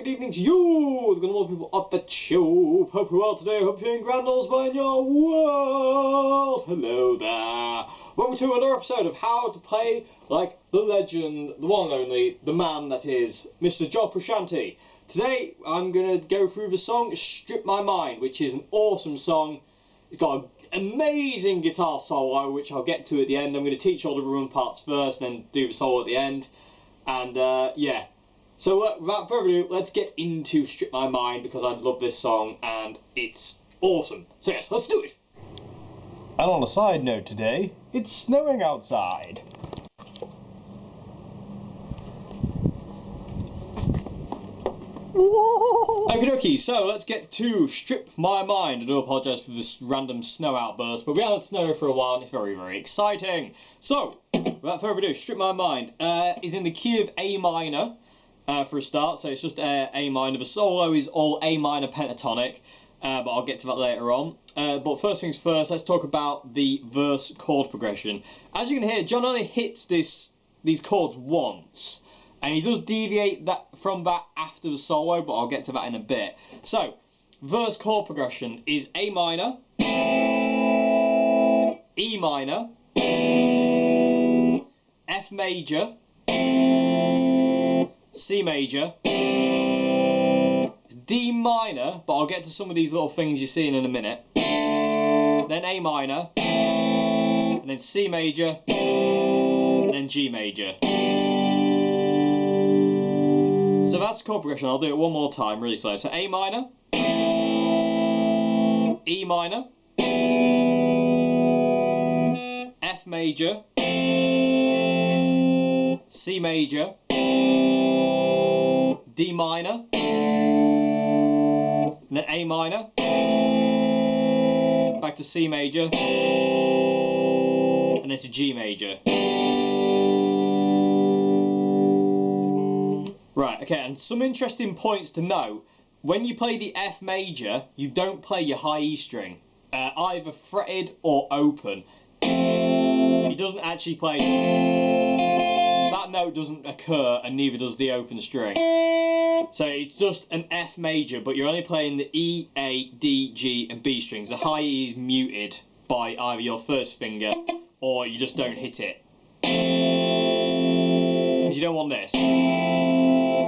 good evening to you, the good morning people of the tube. Hope you're well today, hope you're in grand all's well in your world. Hello there. Welcome to another episode of How to Play Like the Legend, the one and only, the man that is Mr. John Frusciante. Today I'm going to go through the song Strip My Mind, which is an awesome song. It's got an amazing guitar solo, which I'll get to at the end. I'm going to teach all the run parts first, and then do the solo at the end. And yeah. So without further ado, let's get into Strip My Mind, because I love this song and it's awesome. So yes, let's do it! And on a side note today, it's snowing outside. Okie dokie, so let's get to Strip My Mind. I do apologise for this random snow outburst, but we haven't had snow for a while and it's very, very exciting. So, without further ado, Strip My Mind is in the key of A minor. For a start, so it's just A minor. The solo is all A minor pentatonic, but I'll get to that later on. But first things first, let's talk about the verse chord progression. As you can hear, John only hits these chords once, and he does deviate from that after the solo, but I'll get to that in a bit. So, verse chord progression is A minor, E minor, F major, C major, D minor, but I'll get to some of these little things you're seeing in a minute, then A minor, and then C major, and then G major. So that's chord progression. I'll do it one more time really slow. So A minor, E minor, F major, C major, D minor, and then A minor, back to C major, and then to G major. Right, okay, and some interesting points to note. When you play the F major, you don't play your high E string, either fretted or open. He doesn't actually play, that note doesn't occur, and neither does the open string. So it's just an F major, but you're only playing the E, A, D, G and B strings. The high E is muted by either your first finger or you just don't hit it. Because you don't want this.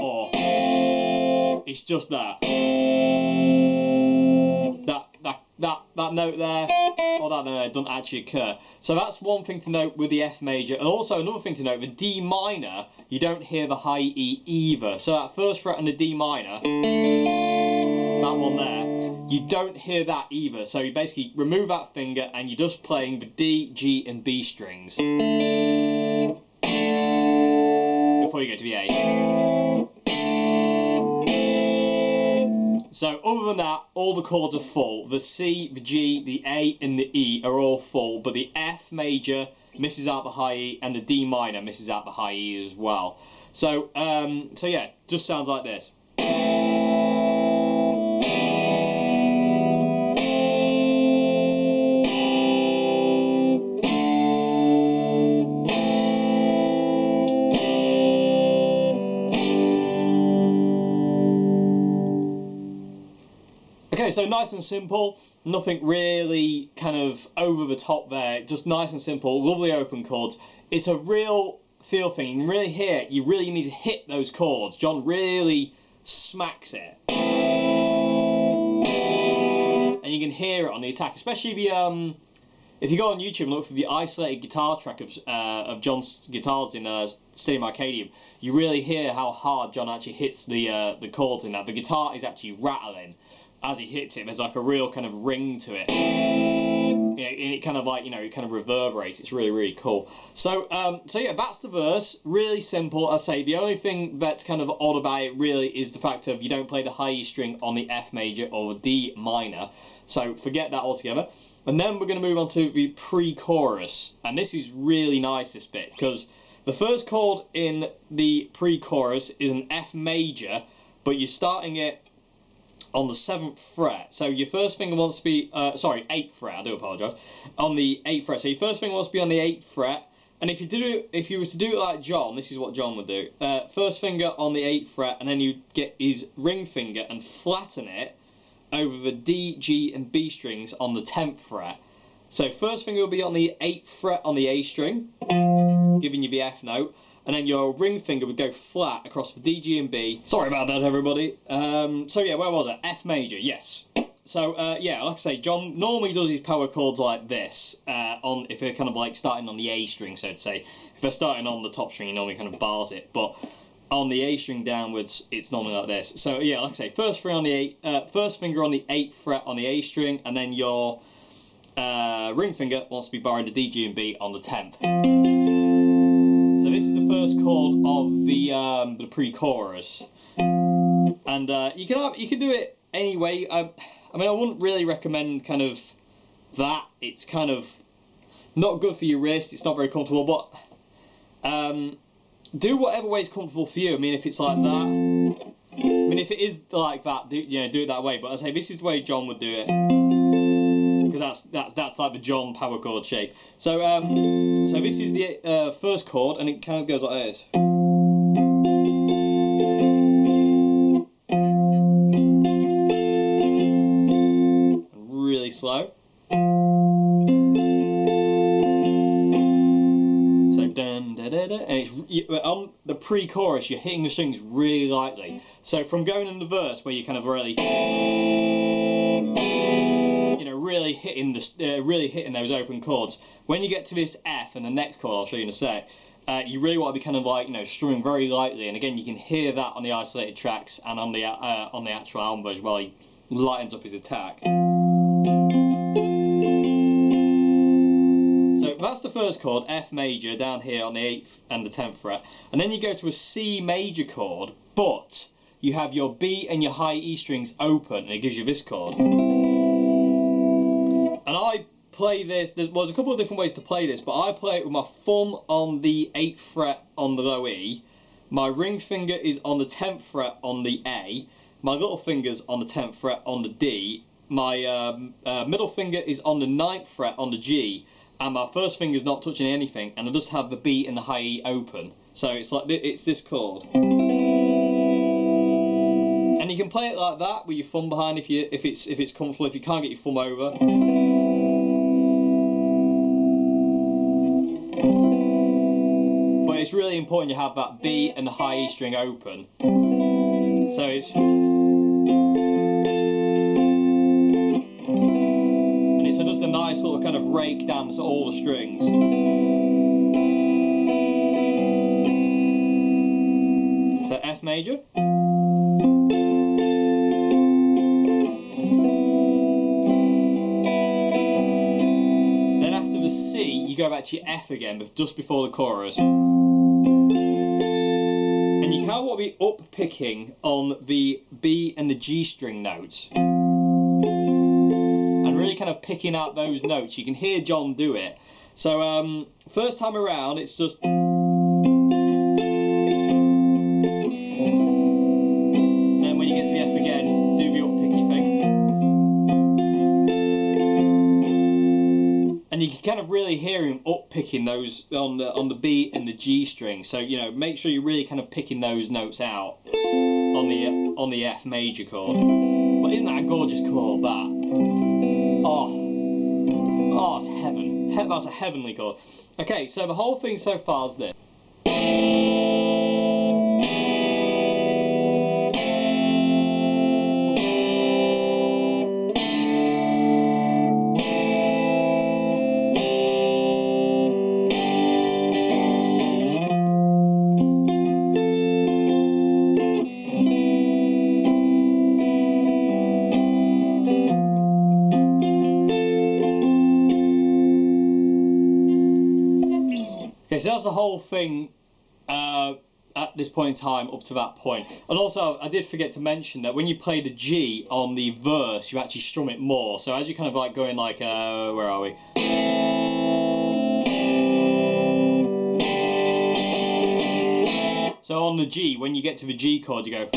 Or it's just that. That note there, or that note doesn't actually occur. So that's one thing to note with the F major. And also another thing to note, with D minor, you don't hear the high E either. So that first fret on the D minor, that one there, you don't hear that either. So you basically remove that finger and you're just playing the D, G and B strings before you get to the A. So other than that, all the chords are full. The C, the G, the A and the E are all full, but the F major misses out the high E and the D minor misses out the high E as well. So yeah, just sounds like this. Okay, so nice and simple, nothing really kind of over the top there, just nice and simple, lovely open chords. It's a real feel thing. You can really hear it. You really need to hit those chords. John really smacks it. And you can hear it on the attack, especially if you go on YouTube and look for the isolated guitar track of John's guitars in Stadium Arcadium, you really hear how hard John actually hits the chords in that. The guitar is actually rattling as he hits it. There's like a real kind of ring to it. And it kind of like, it kind of reverberates. It's really, really cool. So yeah, that's the verse. Really simple. I say the only thing that's kind of odd about it really is the fact of you don't play the high E string on the F major or the D minor. So forget that altogether. And then we're going to move on to the pre-chorus. And this is really nice, this bit, because the first chord in the pre-chorus is an F major, but you're starting it on the 7th fret. So your first finger wants to be, 8th fret, I do apologise, on the 8th fret. So your first finger wants to be on the 8th fret, And if you were to do it like John, this is what John would do. First finger on the 8th fret, and then you get his ring finger and flatten it over the D, G, and B strings on the 10th fret. So first finger will be on the 8th fret on the A string, giving you the F note, and then your ring finger would go flat across the D, G, and B. Sorry about that, everybody. So yeah, where was it? F major, yes. So yeah, like I say, John normally does his power chords like this, if they're kind of like starting on the A string, so to say. If they're starting on the top string, he normally kind of bars it, but on the A string downwards, it's normally like this. So yeah, like I say, first finger on the 8th fret on the A string, and then your ring finger wants to be barring the D, G, and B on the 10th. So this is the first chord of the pre-chorus, and you can do it anyway. I mean, I wouldn't really recommend kind of that. It's kind of not good for your wrist. It's not very comfortable, but do whatever way is comfortable for you. I mean, if it's like that, I mean, if it is like that, do it that way. But I say this is the way John would do it, because that's like the John power chord shape. So so this is the first chord, and it kind of goes like this. Slow. So dun da da da, and it's on the pre-chorus. You're hitting the strings really lightly. So from going in the verse where you kind of really, really hitting those open chords. When you get to this F and the next chord, I'll show you in a sec. You really want to be kind of like strumming very lightly, and again you can hear that on the isolated tracks and on the actual album version while he lightens up his attack. So that's the first chord, F major, down here on the 8th and the 10th fret. And then you go to a C major chord, but you have your B and your high E strings open, and it gives you this chord. And I play this, there's a couple of different ways to play this, but I play it with my thumb on the 8th fret on the low E, my ring finger is on the 10th fret on the A, my little finger's on the 10th fret on the D, my middle finger is on the 9th fret on the G, and my first finger's not touching anything, and I just have the B and the high E open. So it's like it's this chord. And you can play it like that with your thumb behind if it's comfortable. If you can't get your thumb over. But it's really important you have that B and the high E string open. So it's. So just a nice little kind of rake down to all the strings. So F major. Then after the C, you go back to your F again, but just before the chorus. And you kind of want to be up picking on the B and the G string notes. Really kind of picking out those notes. You can hear John do it. So first time around it's just, and then when you get to the F again, do the up picky thing. And you can kind of really hear him up picking those on the B and the G string. So make sure you're really kind of picking those notes out on the F major chord. But isn't that a gorgeous chord, that? Oh, it's heaven. That's a heavenly chord. Okay, so the whole thing so far is this. Okay, so that's the whole thing at this point in time up to that point. And also, I did forget to mention that when you play the G on the verse, you actually strum it more. So as you kind of like going like, where are we? So on the G, when you get to the G chord, you go.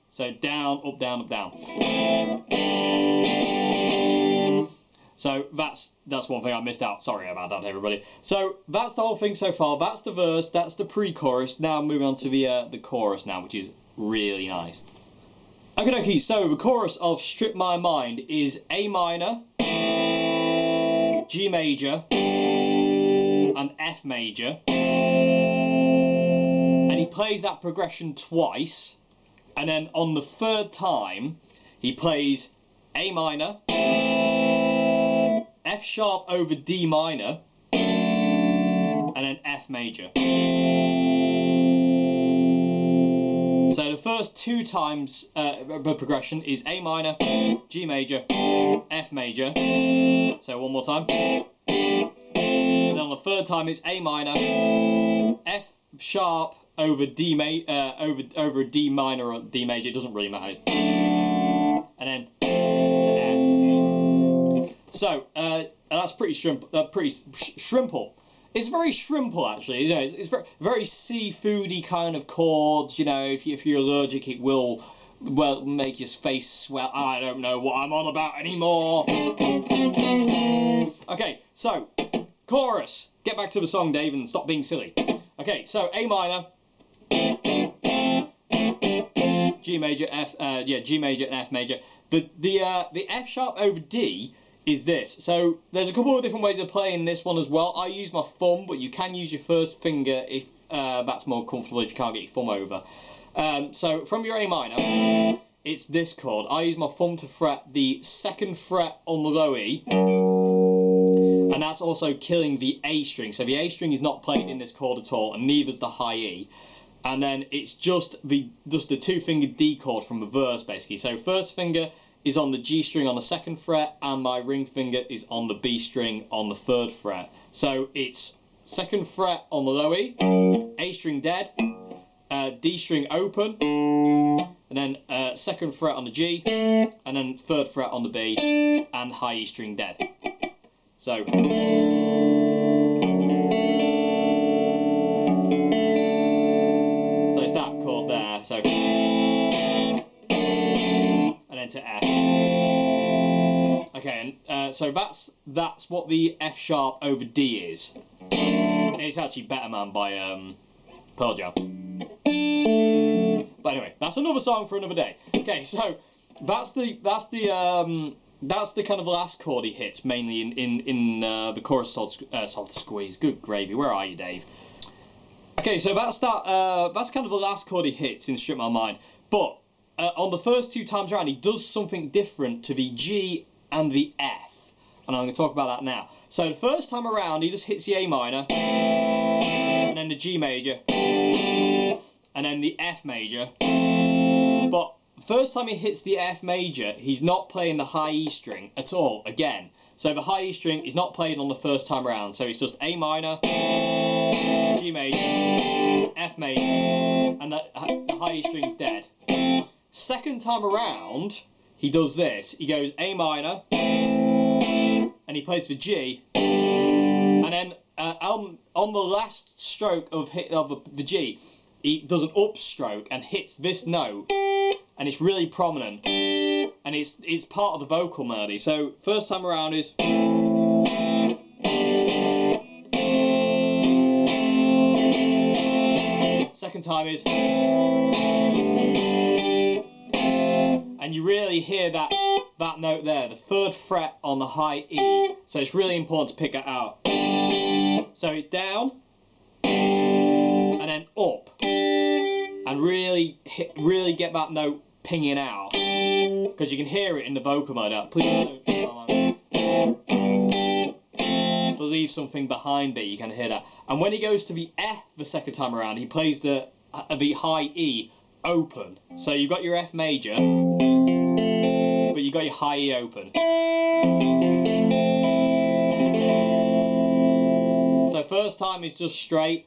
So down, up, down, up, down. So that's one thing I missed out. Sorry about that, everybody. So that's the whole thing so far. That's the verse. That's the pre-chorus. Now moving on to the chorus now, which is really nice. Okay, so the chorus of Strip My Mind is A minor, G major, and F major. And he plays that progression twice. And then on the third time, he plays A minor, F sharp over D minor, and then F major. So the first two times the progression is A minor, G major, F major. So one more time. And then on the third time it's A minor, F sharp over D over a D minor or D major. It doesn't really matter. And then to F. So that's pretty shrimple. It's very shrimple actually. You know, it's very seafoody kind of chords. You know, if you're allergic, it will make your face swell. I don't know what I'm on about anymore. Okay, so chorus. Get back to the song, Dave, and stop being silly. Okay, so A minor, G major, G major and F major. The F sharp over D is this. So there's a couple of different ways of playing this one as well. I use my thumb, but you can use your first finger if that's more comfortable if you can't get your thumb over. So from your A minor, it's this chord. I use my thumb to fret the 2nd fret on the low E, and that's also killing the A string. So the A string is not played in this chord at all, and neither's the high E. And then it's just the 2-finger D chord from the verse, basically. So first finger is on the G string on the 2nd fret, and my ring finger is on the B string on the 3rd fret. So it's 2nd fret on the low E, A string dead, D string open, and then 2nd fret on the G, and then 3rd fret on the B, and high E string dead. So it's that chord there. So and then to F. Okay, and so that's what the F sharp over D is. It's actually Better Man by Pearl Jam. But anyway, that's another song for another day. Okay, so that's the kind of last chord he hits mainly in the chorus Salt Squeeze. Good gravy. Where are you, Dave? Okay, so that's kind of the last chord he hits in Strip My Mind. But on the first 2 times around, he does something different to the G and the F, and I'm going to talk about that now. So the first time around, he just hits the A minor, and then the G major, and then the F major. But first time he hits the F major, he's not playing the high E string at all again. So the high E string is not played on the first time around. So it's just A minor, G major, F major, and the high E string's dead. Second time around, he does this. He goes A minor, and he plays the G, and then on the last stroke of the G, he does an upstroke and hits this note, and it's really prominent, and it's part of the vocal melody. So first time around is. Second time is. And you really hear that note there, the 3rd fret on the high E. So it's really important to pick that out. So it's down, and then up, and really get that note pinging out, because you can hear it in the vocal mode. Please don't leave something behind it. You can hear that. And when he goes to the F the second time around, he plays the high E open. So you've got your F major, but you got your high E open. So first time is just straight.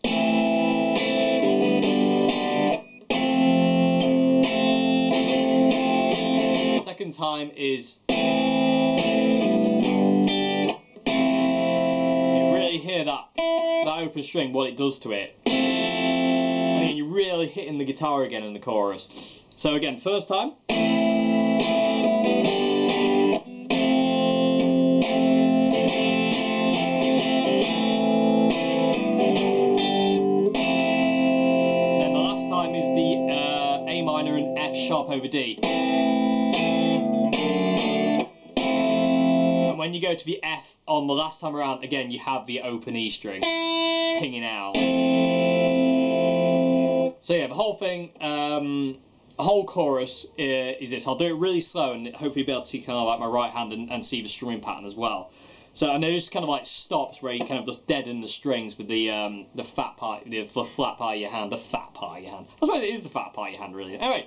Second time is. You really hear that open string, what it does to it. And then you're really hitting the guitar again in the chorus. So again, first time. over D. And when you go to the F on the last time around, again, you have the open E string pinging out. So yeah, the whole thing, the whole chorus is this. I'll do it really slow and hopefully be able to see kind of like my right hand and see the strumming pattern as well. So and there's kind of like stops where you kind of just deaden the strings with the fat part, the flat part of your hand, the fat part of your hand. I suppose it is the fat part of your hand, really. Anyway,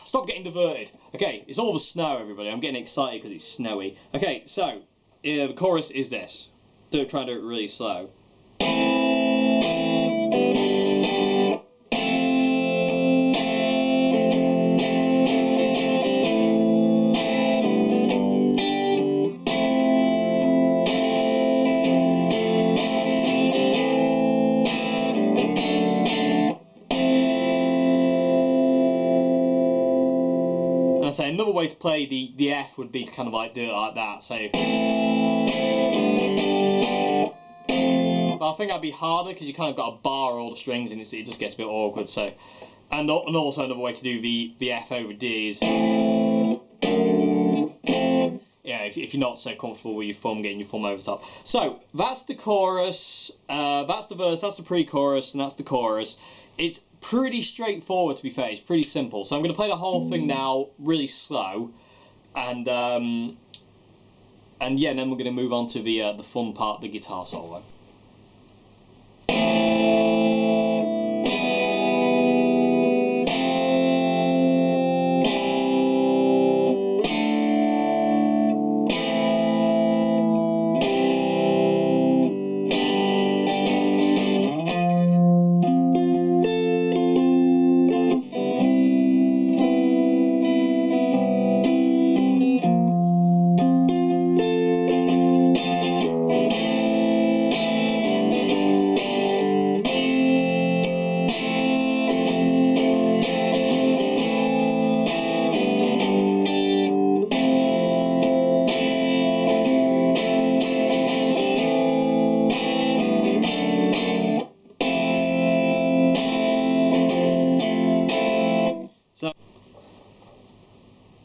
stop getting diverted. Okay, it's all the snow, everybody. I'm getting excited because it's snowy. Okay, so the chorus is this. Try and do it really slow. So another way to play the F would be to kind of like do it like that. So, but I think that'd be harder because you kind of got to bar all the strings and it just gets a bit awkward. So, and also another way to do the F over D is, yeah, if you're not so comfortable with your thumb, getting your thumb over the top. So that's the chorus, that's the verse, that's the pre-chorus, and that's the chorus. It's pretty straightforward, to be fair. It's pretty simple. So I'm going to play the whole thing now, really slow, and yeah, and then we're going to move on to the fun part, the guitar solo.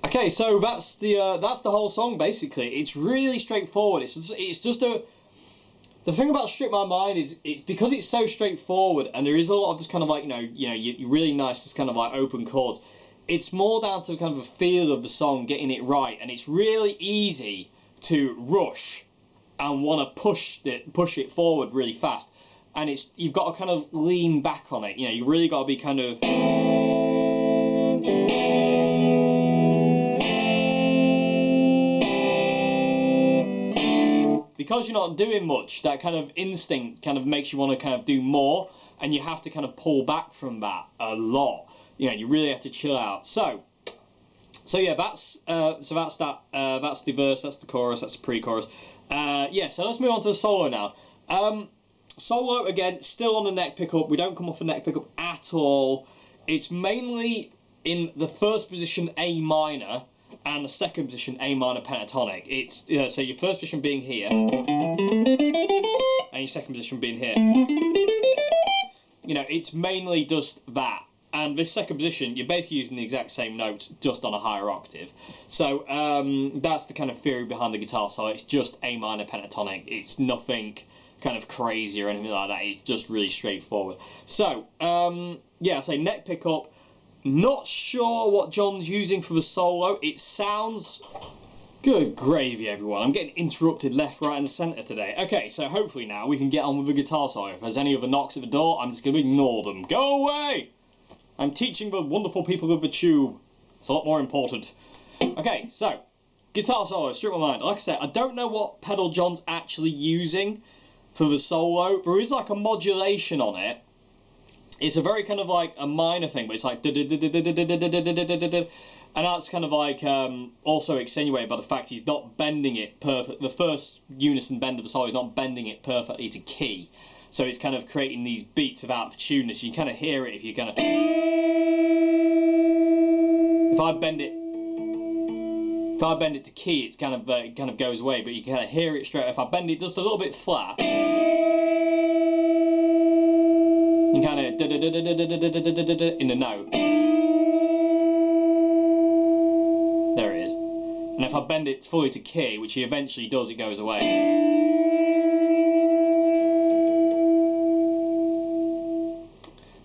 Okay, so that's the whole song basically. It's really straightforward. It's just a. The thing about Strip My Mind is it's because it's so straightforward and there is a lot of just kind of like you really nice just kind of like open chords. It's more down to kind of a feel of the song, getting it right, and it's really easy to rush and want to push it forward really fast, and you've got to kind of lean back on it. You really got to be kind of. Because you're not doing much, that kind of instinct kind of makes you want to kind of do more, and you have to kind of pull back from that a lot. You really have to chill out. So yeah, that's that. That's the verse, that's the chorus, that's the pre-chorus. Yeah, so let's move on to the solo now. Solo again, still on the neck pickup. We don't come off the neck pickup at all. It's mainly in the first position A minor. And the second position, A minor pentatonic. It's so your first position being here, and your second position being here. It's mainly just that. And this second position, you're basically using the exact same notes, just on a higher octave. So that's the kind of theory behind the guitar solo. It's just A minor pentatonic. It's nothing kind of crazy or anything like that. It's just really straightforward. So yeah, so neck pickup. Not sure what John's using for the solo. It sounds... Good gravy, everyone. I'm getting interrupted left, right and centre today. Okay, so hopefully now we can get on with the guitar solo. If there's any other knocks at the door, I'm just going to ignore them. Go away! I'm teaching the wonderful people of the tube. It's a lot more important. Okay, so, guitar solo, Strip My Mind. Like I said, I don't know what pedal John's actually using for the solo. There is like a modulation on it. It's a very kind of like a minor thing, but it's like and that's kind of like also extenuated by the fact he's not bending it perfect. The first unison bend of the solo is not bending it perfectly to key, so it's kind of creating these beats of out of tuneness. You kind of hear it if you kind of. If I bend it to key, it kind of goes away, but you kind of hear it straight. If I bend it just a little bit flat. You kind of in the note. There it is. And if I bend it fully to key, which he eventually does, it goes away.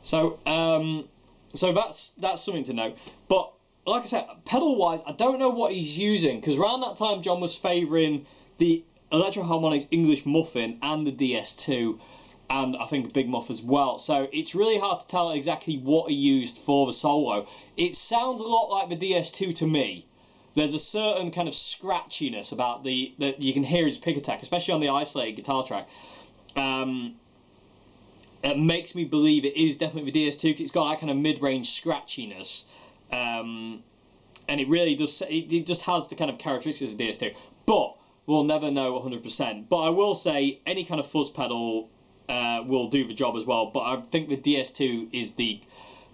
So so that's something to know. But like I said, pedal-wise, I don't know what he's using, because around that time John was favouring the Electro Harmonix English Muffin and the DS2, and I think a Big Muff as well. So it's really hard to tell exactly what he used for the solo. It sounds a lot like the DS2 to me. There's a certain kind of scratchiness about that you can hear his pick attack, especially on the isolated guitar track. It makes me believe it is definitely the DS2, because it's got that kind of mid-range scratchiness, and it really does. It just has the kind of characteristics of the DS2, but we'll never know 100%. But I will say any kind of fuzz pedal will do the job as well. But I think the DS2 is the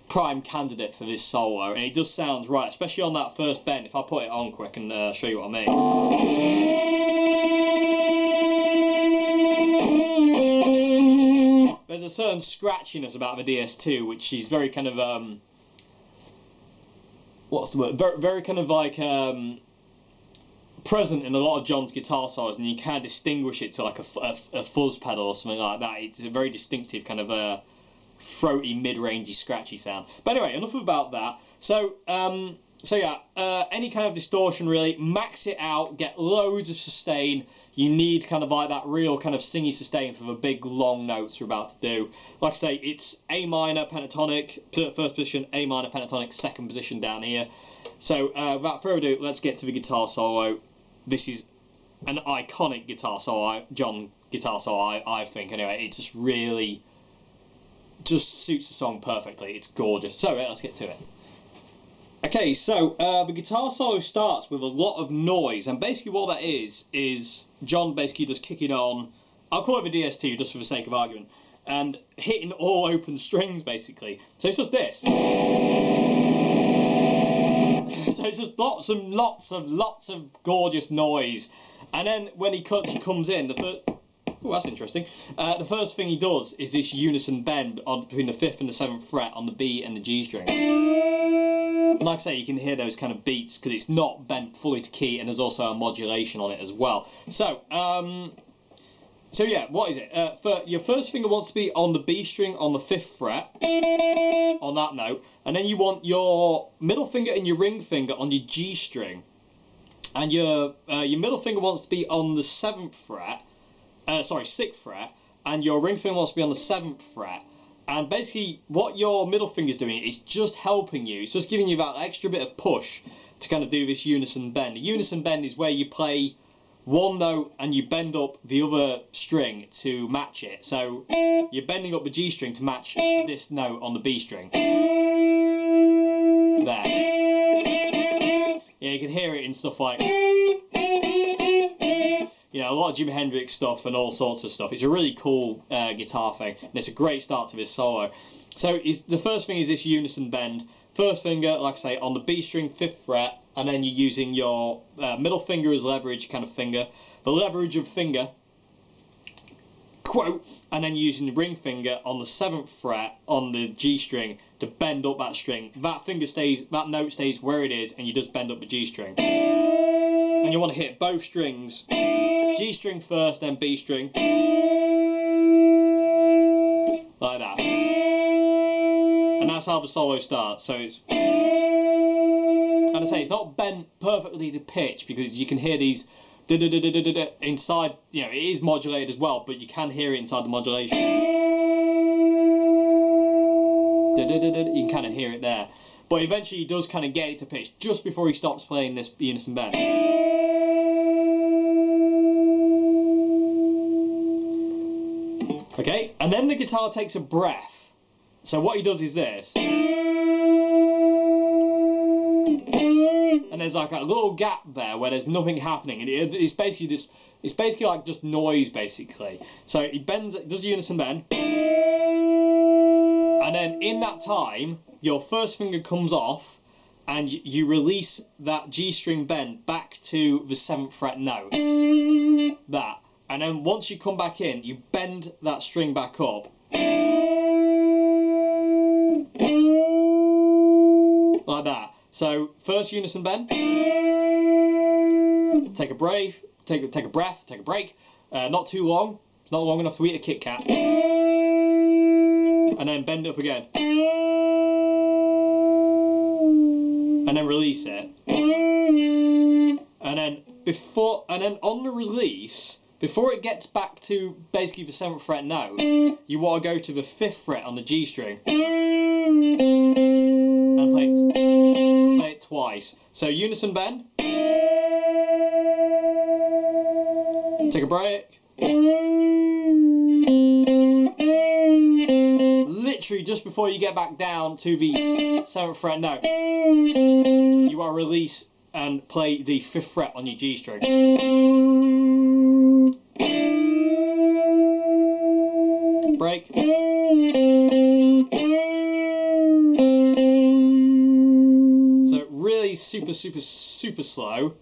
prime candidate for this solo, and it just sounds right, especially on that first bend. If I put it on quick and show you what I mean. There's a certain scratchiness about the DS2, which is very kind of what's the word? Very kind of like present in a lot of John's guitar solos, and you can't distinguish it to like a fuzz pedal or something like that. It's a very distinctive kind of throaty, mid-rangey, scratchy sound. But anyway, enough about that. So yeah, any kind of distortion really, max it out, get loads of sustain. You need kind of like that real kind of singy sustain for the big long notes we're about to do. Like I say, it's A minor pentatonic, first position, A minor pentatonic, second position down here. So without further ado, let's get to the guitar solo. This is an iconic guitar solo, John guitar solo, I think. Anyway, it just really just suits the song perfectly. It's gorgeous. So let's get to it. Okay, so the guitar solo starts with a lot of noise, and basically what that is John basically just kicking on, I'll call it the DS2 just for the sake of argument, and hitting all open strings basically. So it's just this. So it's just lots of gorgeous noise, and then when he comes in, the first, oh, that's interesting. The first thing he does is this unison bend between the 5th and the 7th fret on the B and the G string. And like I say, you can hear those kind of beats because it's not bent fully to key, and there's also a modulation on it as well. So, so yeah, what is it? Your first finger wants to be on the B string on the 5th fret, on that note, and then you want your middle finger and your ring finger on your G string, and your middle finger wants to be on the 7th fret, 6th fret, and your ring finger wants to be on the 7th fret. And basically what your middle finger's doing is just helping you, it's just giving you that extra bit of push to kind of do this unison bend. A unison bend is where you play one note and you bend up the other string to match it. So you're bending up the G string to match this note on the B string. There. Yeah, you can hear it in stuff like, you know, a lot of Jimi Hendrix stuff and all sorts of stuff. It's a really cool guitar thing, and it's a great start to this solo. So the first thing is this unison bend. First finger, like I say, on the B string, 5th fret, and then you're using your middle finger as leverage kind of finger. The leverage of finger, quote, and then using the ring finger on the 7th fret on the G string to bend up that string. That note stays where it is, and you just bend up the G string. And you want to hit both strings, G string first, then B string, like that. And that's how the solo starts. So it's, and I say it's not bent perfectly to pitch because you can hear these inside. You know, it is modulated as well, but you can hear it inside the modulation. You can kind of hear it there, but eventually he does kind of get it to pitch just before he stops playing this unison bend. Okay, and then the guitar takes a breath. So what he does is this. And there's like a little gap there where there's nothing happening, and it's basically like just noise basically. So he bends, does a unison bend, and then in that time your first finger comes off and you release that G string bend back to the 7th fret note. That. And then once you come back in, you bend that string back up. Like that. So first unison bend. Take a break. Take a breath. Take a break. Not too long. It's not long enough to eat a Kit Kat. And then bend it up again. And then release it. And then on the release, before it gets back to basically the 7th fret note, you want to go to the 5th fret on the G string and play it twice. So unison bend. Take a break. Literally just before you get back down to the 7th fret note, you want to release and play the 5th fret on your G string. Break. So really super slow.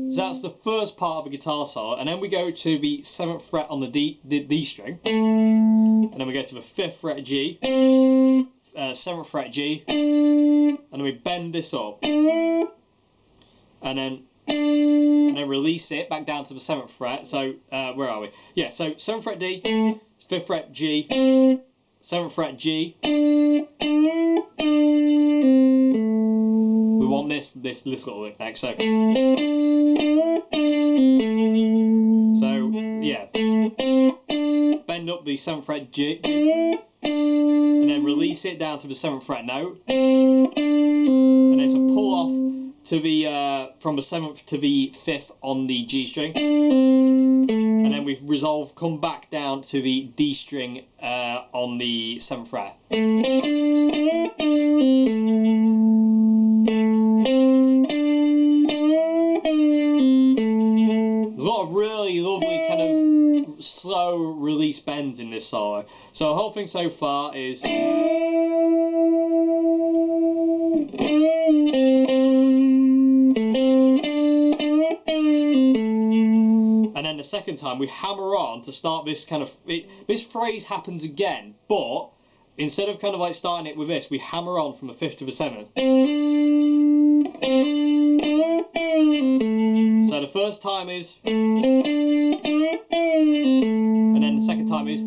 So that's the first part of the guitar solo, and then we go to the 7th fret on the D string, and then we go to the 5th fret G, 7th fret G, and then we bend this up, and then release it back down to the 7th fret. So where are we? Yeah, so 7th fret D, 5th fret G, 7th fret G. We want this little bit next. So yeah, bend up the 7th fret G, and then release it down to the 7th fret note, and then pull off to the from the 7th to the 5th on the G string, and then we've come back down to the D string on the 7th fret. There's a lot of really lovely kind of slow release bends in this solo. So the whole thing so far is. And then the second time we hammer on to start this kind of. This phrase happens again, but instead of kind of like starting it with this, we hammer on from the 5th to the 7th. So the first time is, and then the second time is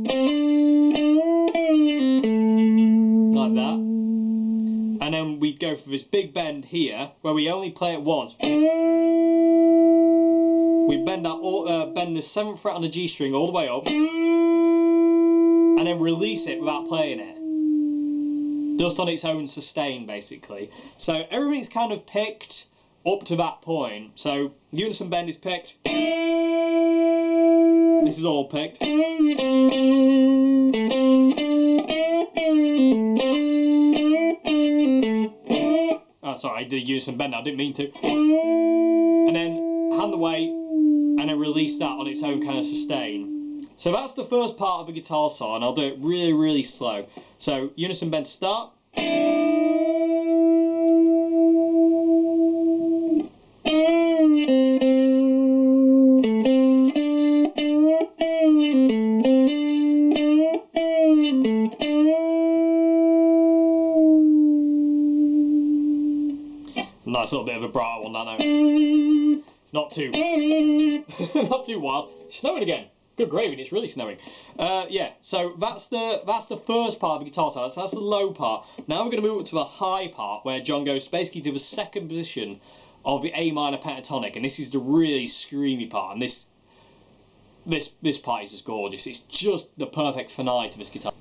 like that, and then we go for this big bend here where we only play it once. We bend bend the 7th fret on the G string all the way up, and then release it without playing it, just on its own sustain basically. So everything's kind of picked up to that point. So unison bend is picked. This is all picked. Oh, sorry, I did a unison bend. I didn't mean to. And then hand the weight, and then release that on its own kind of sustain. So that's the first part of the guitar solo, and I'll do it really slow. So unison bend start. Nice little bit of vibrato on that note. Not too wild. It's snowing again. Good gravy, it's really snowing. Yeah, so that's the first part of the guitar solo. So that's the low part. Now we're going to move up to the high part, where John goes basically to the second position of the A minor pentatonic, and this is the really screamy part. And this part is just gorgeous. It's just the perfect finale to this guitar.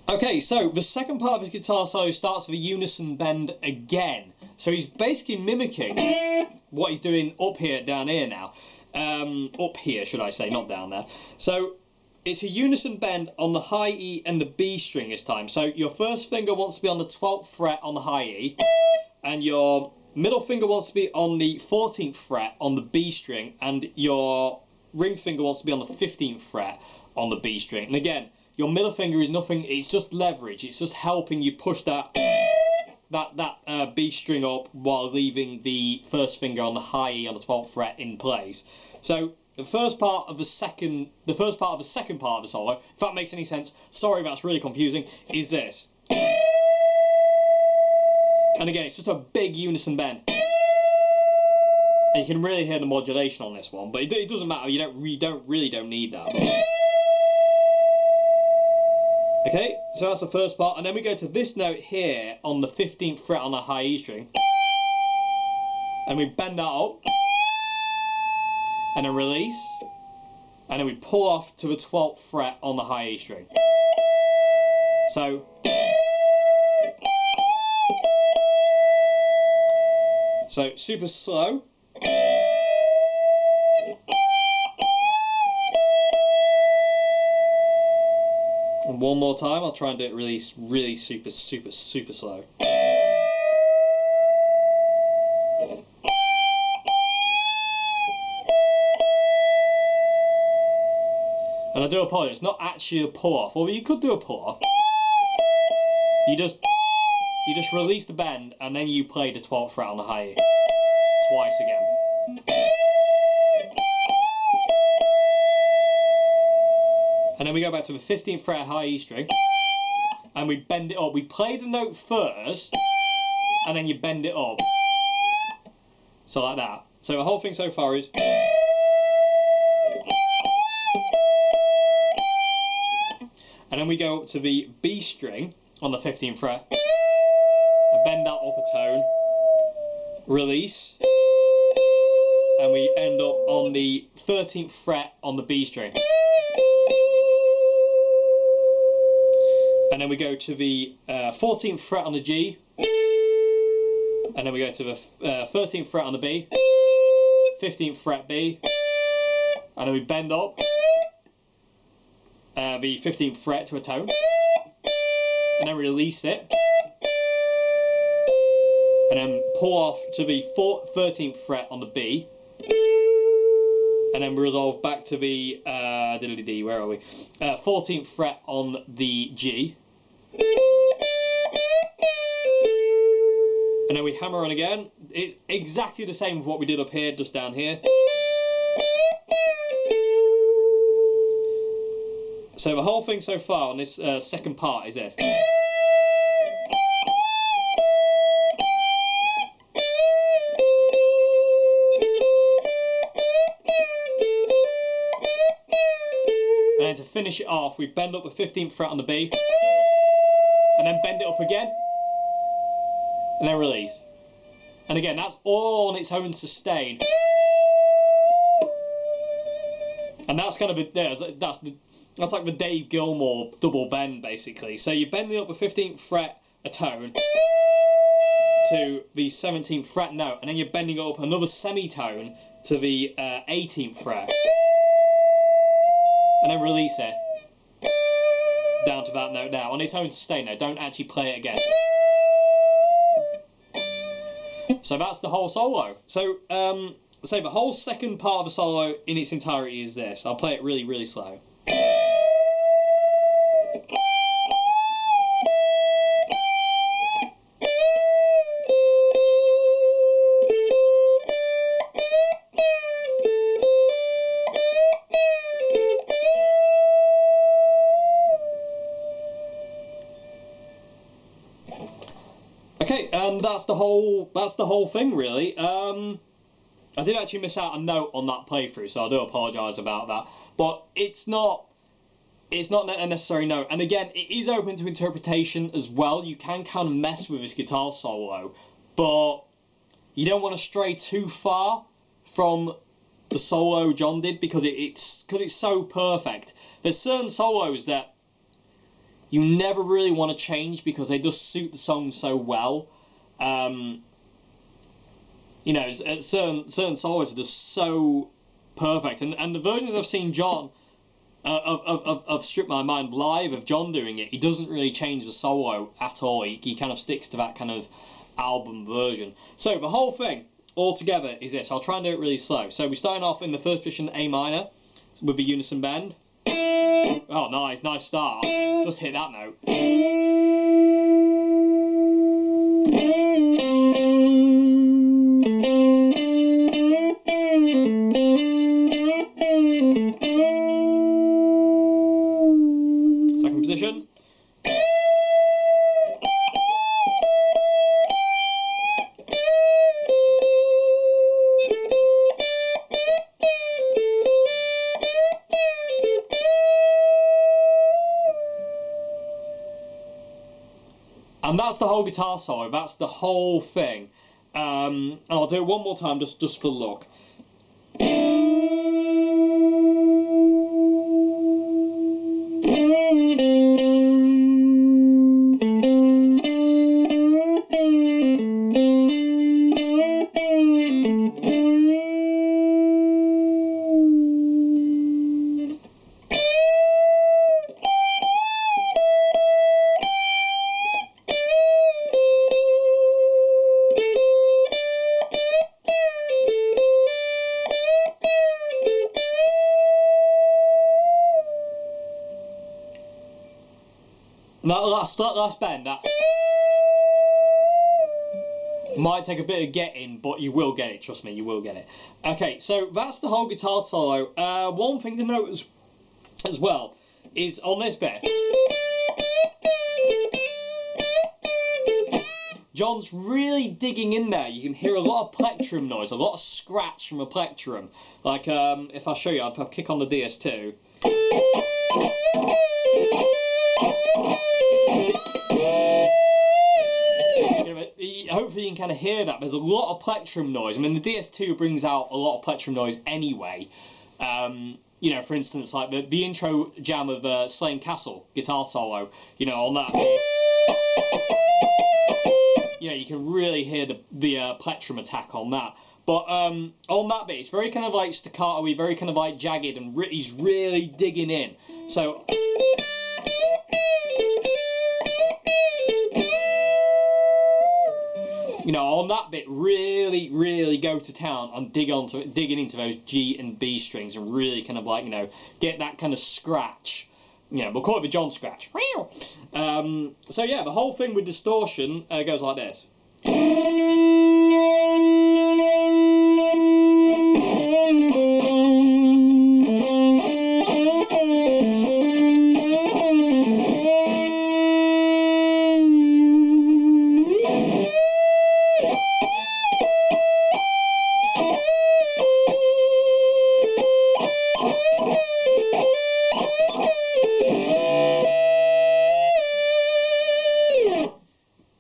Okay, so the second part of his guitar solo starts with a unison bend again. So he's basically mimicking what he's doing up here, down here now. Up here, should I say, not down there. So it's a unison bend on the high E and the B string this time. So your first finger wants to be on the 12th fret on the high E, and your middle finger wants to be on the 14th fret on the B string, and your ring finger wants to be on the 15th fret on the B string. And again, your middle finger is nothing, it's just leverage, it's just helping you push that that B string up while leaving the first finger on the high E on the 12th fret in place. So the first part of the second part of the solo, if that makes any sense, sorry if that's really confusing, is this. And again, it's just a big unison bend. And you can really hear the modulation on this one, but it doesn't matter. You really don't need that. Okay, so that's the first part, and then we go to this note here on the 15th fret on the high E string, and we bend that up, and then release, and then we pull off to the 12th fret on the high E string. So super slow. And one more time, I'll try and do it really super slow. And I do apologise, it's not actually a pull off, although you could do a pull off. You just release the bend and then you play the 12th fret on the high E twice again. And then we go back to the 15th fret high E string and we bend it up. We play the note first and then you bend it up. So like that. So the whole thing so far is. And then we go up to the B string on the 15th fret and bend that up a tone, release, and we end up on the 13th fret on the B string. And then we go to the 14th fret on the G, and then we go to the 13th fret on the B, 15th fret B, and then we bend up the 15th fret to a tone, and then release it, and then pull off to the 13th fret on the B, and then resolve back to the where are we? 14th fret on the G, and then we hammer on again. It's exactly the same with what we did up here, just down here. So the whole thing so far on this second part is it. And then to finish it off, we bend up the 15th fret on the B, and then bend it up again, and then release. And again, that's all on its own sustain. And that's kind of that's like the Dave Gilmour double bend basically. So you're bending up the 15th fret a tone to the 17th fret note, and then you're bending up another semitone to the 18th fret, and then release it down to that note now on its own sustain. Now don't actually play it again. So that's the whole solo. So the whole second part of the solo in its entirety is this. I'll play it really slow. Okay, and that's the whole thing really. I did actually miss out a note on that playthrough, so I do apologise about that. But it's not a necessary note, and again, it is open to interpretation as well. You can kind of mess with this guitar solo, but you don't want to stray too far from the solo John did because it's so perfect. There's certain solos that you never really want to change because they just suit the song so well. You know, certain solos are just so perfect, and the versions I've seen John of Strip My Mind live of John doing it, he doesn't really change the solo at all. He kind of sticks to that kind of album version. So the whole thing all together is this. I'll try and do it really slow. So we're starting off in the first position, A minor, with the unison bend. Oh, nice start. Just hit that note. And that's the whole guitar solo. That's the whole thing. And I'll do it one more time just for luck. That last bend, that might take a bit of getting, but you will get it, trust me, you will get it. Okay, so that's the whole guitar solo. One thing to note as well is on this bit, John's really digging in there. You can hear a lot of plectrum noise, a lot of scratch from a plectrum. Like, if I show you, if I kick on the DS2. Hopefully you can kind of hear that. There's a lot of plectrum noise. I mean, the DS2 brings out a lot of plectrum noise anyway. You know, for instance, like the intro jam of Slane Castle guitar solo, you know, on that, you know, you can really hear the plectrum attack on that. But on that bit, it's very kind of like staccato-y, very kind of like jagged, and he's really digging in. So, you know, on that bit, really go to town and digging into those G and B strings, and really kind of like, you know, get that kind of scratch. You know, we'll call it the John scratch. So yeah, the whole thing with distortion goes like this.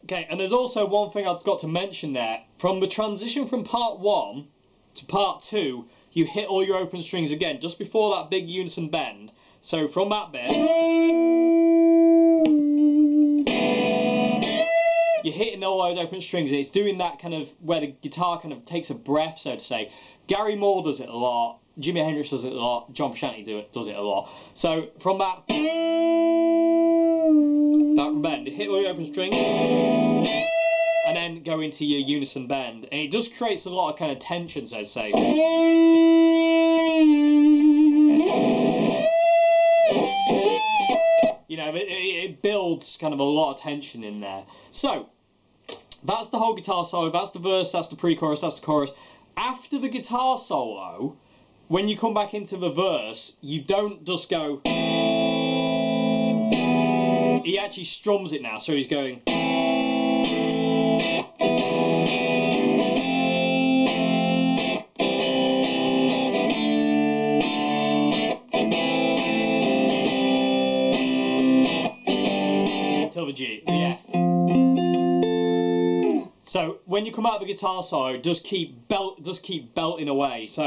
Okay, and there's also one thing I've got to mention there. From the transition from part 1 to part 2, you hit all your open strings again, just before that big unison bend. So from that bit, you're hitting all those open strings, and it's doing that kind of, where the guitar kind of takes a breath, so to say. Gary Moore does it a lot, Jimi Hendrix does it a lot, John Frusciante does it a lot. So from that bend, hit all your open strings, and then go into your unison bend, and it just creates a lot of kind of tension, so to say. You know, it builds kind of a lot of tension in there. So that's the whole guitar solo. That's the verse. That's the pre-chorus. That's the chorus. After the guitar solo, when you come back into the verse, you don't just go. He actually strums it now, so he's going. Until the G, the F. So when you come out of the guitar solo, just keep belting away. So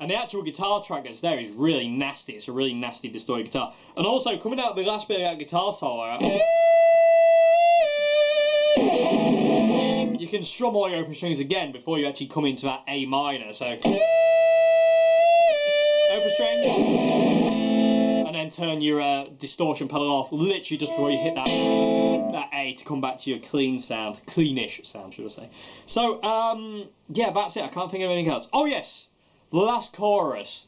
the actual guitar track that's there is really nasty. It's a really nasty distorted guitar. And also, coming out of the last bit of that guitar solo, you can strum all your open strings again before you actually come into that A minor. So, open strings, and then turn your distortion pedal off literally just before you hit that A to come back to your clean sound, cleanish sound, should I say. So, yeah, that's it. I can't think of anything else. Oh yes! The last chorus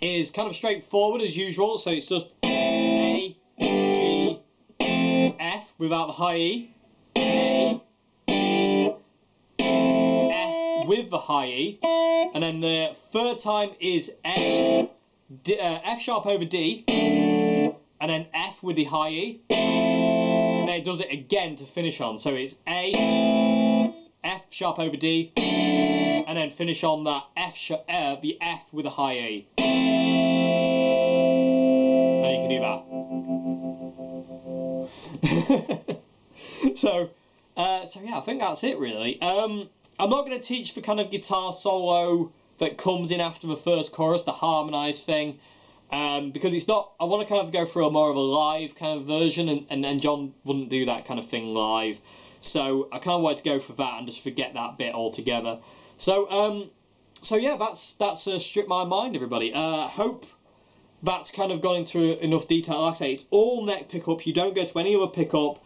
is kind of straightforward as usual, so it's just A, G, F without the high E, A, G, F with the high E, and then the third time is A, D, F sharp over D, and then F with the high E, then it does it again to finish on. So it's A, F sharp over D, and then finish on that the F with a high E. And you can do that. So yeah, I think that's it really. I'm not going to teach the kind of guitar solo that comes in after the first chorus, the harmonised thing, because it's not. I want to kind of go through a more of a live kind of version, and John wouldn't do that kind of thing live. So I kind of wanted to go for that and just forget that bit altogether. So yeah, that's Strip My Mind, everybody. Hope that's kind of gone into enough detail. Like I say, it's all neck pickup. You don't go to any other pickup.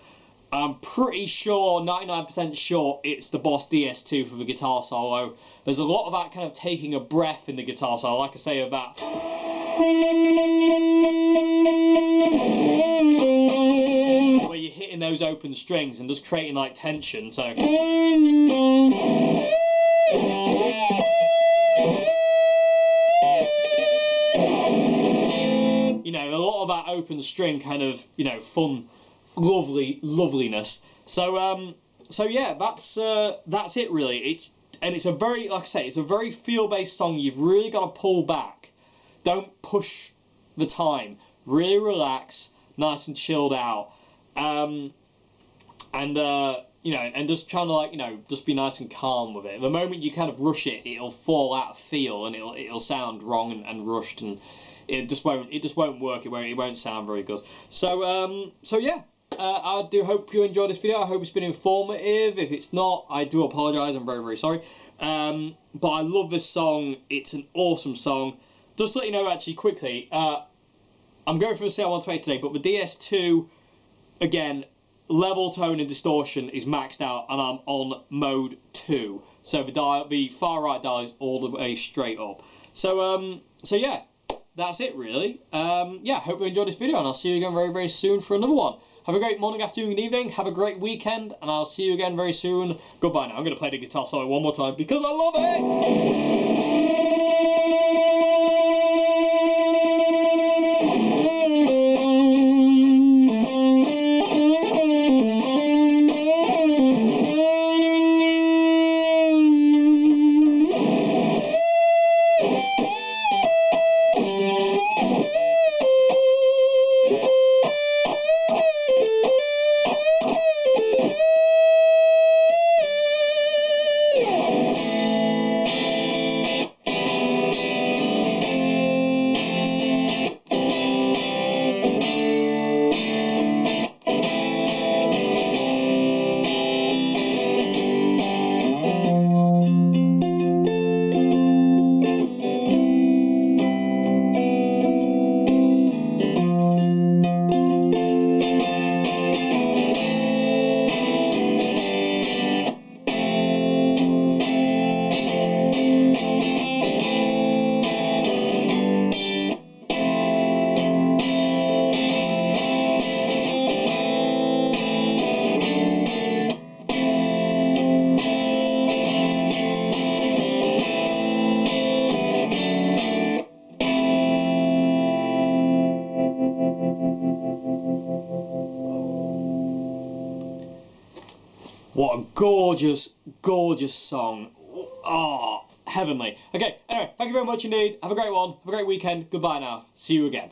I'm pretty sure, 99% sure, it's the Boss DS2 for the guitar solo. There's a lot of that kind of taking a breath in the guitar solo, like I say, of that. Where you're hitting those open strings and just creating like tension, so. You know, a lot of that open string kind of, you know, fun. Loveliness. So yeah, that's it really. It's a very, like I say, it's a very feel-based song. You've really got to pull back. Don't push the time. Really relax, nice and chilled out. You know, and just trying to, like, you know, just be nice and calm with it. The moment you kind of rush it, it'll fall out of feel and it'll sound wrong and rushed, and it just won't work. It won't sound very good. So yeah. I do hope you enjoyed this video. I hope it's been informative. If it's not, I do apologise. I'm very, very sorry. But I love this song. It's an awesome song. Just to let you know, actually, quickly, I'm going for a CL128 today, but the DS2, again, level, tone and distortion is maxed out, and I'm on mode 2. So the far right dial is all the way straight up. So yeah, that's it, really. Yeah, hope you enjoyed this video, and I'll see you again very, very soon for another one. Have a great morning, afternoon, and evening. Have a great weekend, and I'll see you again very soon. Goodbye now. I'm going to play the guitar solo one more time because I love it! What a gorgeous, gorgeous song. Oh, heavenly. Okay, anyway, thank you very much indeed. Have a great one. Have a great weekend. Goodbye now. See you again.